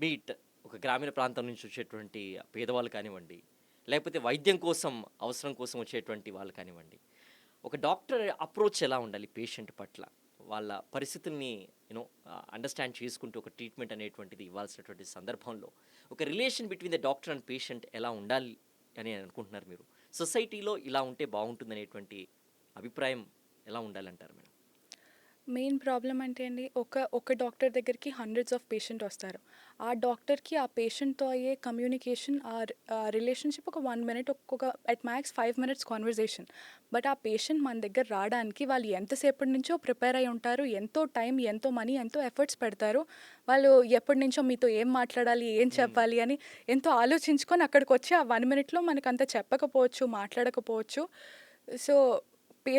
Beat ఒక గ్రామీణ ప్రాంతం నుంచి వచ్చేటువంటి పేదవాళ్ళు కానివ్వండి, లేకపోతే వైద్యం కోసం, అవసరం కోసం వచ్చేటువంటి వాళ్ళు కానివ్వండి. ఒక డాక్టర్ అప్రోచ్ ఎలా ఉండాలి పేషెంట్ పట్ల? వాళ్ళ పరిస్థితుల్ని అండర్‌స్టాండ్ చేసుకుంటూ ఒక ట్రీట్మెంట్ అనేటువంటిది ఇవ్వాల్సినటువంటి సందర్భంలో, ఒక relation between the doctor and patient ఎలా ఉండాలి అని అనుకుంటున్నారు మీరు? సొసైటీలో ఇలా ఉంటే బావుంటుందనేటువంటి అభిప్రాయం ఎలా ఉండాలంటారు మేడం? మెయిన్ ప్రాబ్లమ్ అంటే అండి, ఒక డాక్టర్ దగ్గరికి హండ్రెడ్స్ ఆఫ్ పేషెంట్ వస్తారు. ఆ డాక్టర్‌కి ఆ పేషెంట్‌తో అయ్యే కమ్యూనికేషన్ రిలేషన్‌షిప్ ఒక 1 మినిట్, ఒక్కొక్క at max 5 minutes conversation. But ఆ పేషెంట్ మన దగ్గర రావడానికి వాళ్ళు ఎంతసేపటి నుంచో ప్రిపేర్ అయ్యి ఉంటారు. ఎంతో టైం, ఎంతో మనీ, ఎంతో ఎఫర్ట్స్ పెడతారు. వాళ్ళు ఎప్పటినుంచో మీతో ఏం మాట్లాడాలి, ఏం హ్మ్. చెప్పాలి అని ఎంతో ఆలోచించుకొని అక్కడికొచ్చి ఆ 1 మినిట్‌లో మనకంత చెప్పకపోవచ్చు, మాట్లాడకపోవచ్చు. సో, పే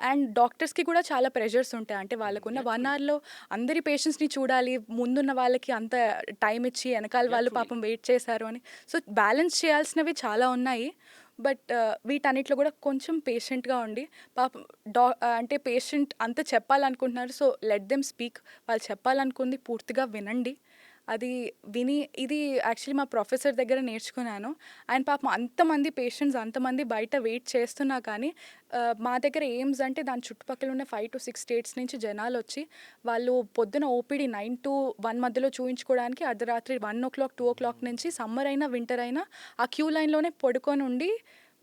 అండ్ డాక్టర్స్‌కి కూడా చాలా ప్రెషర్స్ ఉంటాయి. అంటే వాళ్ళకున్న 1 యాక్చువల్లీ. అవర్‌లో అందరి పేషెంట్స్‌ని చూడాలి. ముందున్న వాళ్ళకి అంత టైమ్ ఇచ్చి, ఎనకాల వాళ్ళు యాక్చువల్లీ. పాపం వెయిట్ చేశారు అని. సో, బ్యాలెన్స్ చేయాల్సినవి చాలా ఉన్నాయి. బట్ వీటన్నిటిలో కూడా కొంచెం పేషెంట్‌గా ఉండి, పాపం అంటే పేషెంట్ అంత చెప్పాలనుకుంటున్నారు. So, let them speak. వాళ్ళు చెప్పాలనుకుంది పూర్తిగా వినండి. అది విని ఇది యాక్చువల్లీ మా ప్రొఫెసర్ దగ్గర నేర్చుకున్నాను. ఆయన పాపం అంతమంది పేషెంట్స్, అంతమంది బయట వెయిట్ చేస్తున్నా కానీ మా దగ్గర ఎయిమ్స్ అంటే దాని చుట్టుపక్కల ఉన్న 5-6 స్టేట్స్ నుంచి జనాలొచ్చి, వాళ్ళు పొద్దున ఓపీడీ 9-1 మధ్యలో చూయించుకోవడానికి అర్ధరాత్రి 1:00, 2:00 నుంచి సమ్మర్ అయినా, వింటర్ అయినా ఆ క్యూ లైన్‌లోనే పడుకొనుండి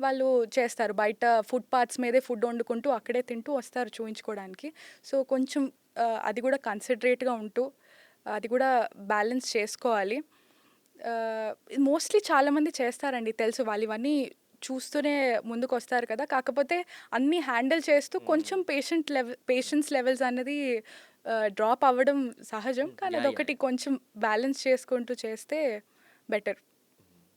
వాళ్ళు చేస్తారు. బయట ఫుట్‌పాత్స్ మీదే ఫుడ్ వండుకుంటూ, అక్కడే తింటూ వస్తారు చూయించుకోవడానికి. సో, కొంచెం అది కూడా కన్సిడరేట్‌గా ఉంటూ, అది కూడా బ్యాలెన్స్ చేసుకోవాలి. మోస్ట్‌లీ చాలామంది చేస్తారండి తెలుసు. వాళ్ళివన్నీ చూస్తూనే ముందుకొస్తారు కదా! కాకపోతే అన్నీ హ్యాండిల్ చేస్తూ హ్మ్. కొంచెం పేషెన్స్ లెవెల్స్ అన్నది డ్రాప్ అవ్వడం సహజం. కానీ యాహ్! యాహ్! అదొకటి కొంచెం బ్యాలెన్స్ చేసుకుంటూ చేస్తే బెటర్.